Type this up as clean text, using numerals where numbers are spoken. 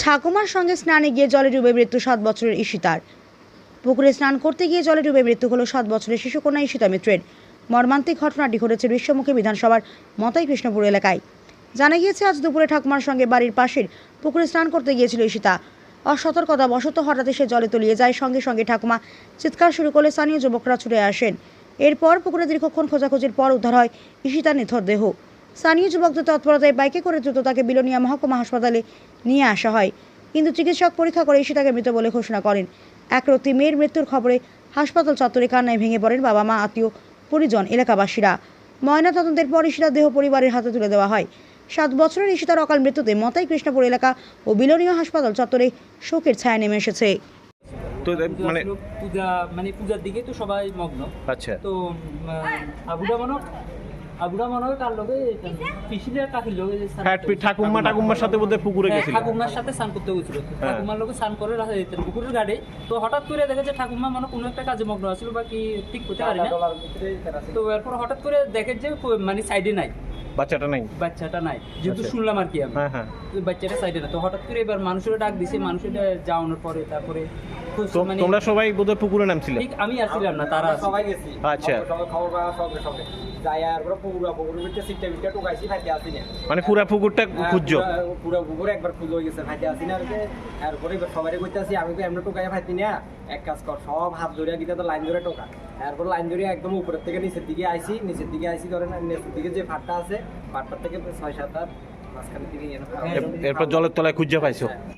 ঠাকুমার সঙ্গে স্নানে গিয়ে জলে ডুবে মৃত্যু 7 বছরের ঈশিতার। পুকুরে স্নান করতে গিয়ে জলে ডুবে মৃত্যু হলো 7 বছরের শিশুকন্যা ঈশিতা মিত্রের। মর্মান্তিক ঘটনাটি ঘটেছে বিশ্বমুখী বিধানসভার মতাই কৃষ্ণপুর এলাকায়। জানা গিয়েছে, আজ দুপুরে ঠাকুমার সঙ্গে বাড়ির পাশের পুকুরে স্নান করতে গিয়েছিল ঈশিতা। অসতর্কতা বশত হঠাৎ সে জলে তলিয়ে যায়। সঙ্গে সঙ্গে ঠাকুমা চিৎকার শুরু করলে স্থানীয় যুবকরা ছুটে আসেন। এরপর পুকুরে দীর্ঘক্ষণ খোঁজাখুঁজির পর উদ্ধার হয় ঈশিতার নিথর দেহ। স্থানীয় যুবকদের তৎপরতায় বাইকে করে দ্রুত তাকে বিলোনিয়া মহকুমা হাসপাতালে নিয়ে আসা হয়, কিন্তু চিকিৎসক পরীক্ষা করে ঈশিতাকে মৃত বলে ঘোষণা করেন। একরত্তি মেয়ের মৃত্যুর খবরে হাসপাতাল চত্বরে কান্নায় ভেঙে পড়েন বাবা মা, আত্মীয় পরিজন, এলাকাবাসীরা। ময়নাতদন্তের পর ঈশিতার দেহ পরিবারের হাতে তুলে দেওয়া হয়। 7 বছরের ঈশিতার অকাল মৃত্যুতে মতাই কৃষ্ণপুর এলাকা ও বিলোনিয়া হাসপাতাল চত্বরে শোকের ছায়া নেমে এসেছে। তো মানে পূজার দিকে তো সবাই মগ্ন। আচ্ছা, তো আবুরা মনে হয় কার লোকে পিসিদের কাকির লোকে ঠাকুমার সাথে বোধহয় পুকুরে গেছিল। ঠাকুমার সাথে স্নান করতে গেছিল। ঠাকুমার লোকে স্নান করে রাখা যেতেন পুকুরের গাড়ি। তো হঠাৎ করে দেখে যে ঠাকুমা মানে কোনো একটা কাজে মগ্ন আছিল বা কি ঠিক করতে পারি না। তো এরপর হঠাৎ করে দেখে যে মানে সাইডে নাই, বাচ্চাটা নাই, যেহেতু শুনলাম আর কি আমি। বাচ্চাটা সাইডে না। তো হঠাৎ করে এবার মানুষের ডাক দিছে, মানুষের যাওয়ানোর পরে তারপরে তোমরা সবাই বোধহয় পুকুরে নামছিলে? ঠিক আমি আসছিলাম না, তারা সবাই গেছি। আচ্ছা, খবর পাওয়া সঙ্গে যাই আর পুকুরের ভিতরে সিটটা ভিতরে টোকাইছি, ফাইতে আসি না। মানে পুরা পুকুরটা খুঁজছো? পুরো পুকুরে একবার খুঁজে হয়ে গেছে, ফাইতে আসি না। এরপরে সবাই কইতেছি আমি তো এমনি টোকাই ফাইতি না, এক কাজ কর, সব হাত ধরে গিয়ে তো লাইন ধরে টোকা। এরপর লাইন ধরে একদম উপরের থেকে নিচের দিকে আইসি ধরে না, নিচের দিকে যে ফাটটা আছে, ফাটটার থেকে 6-7 হাত মাঝখানে দিকে। এরপর জলের তলায় খুঁজে পাইছো?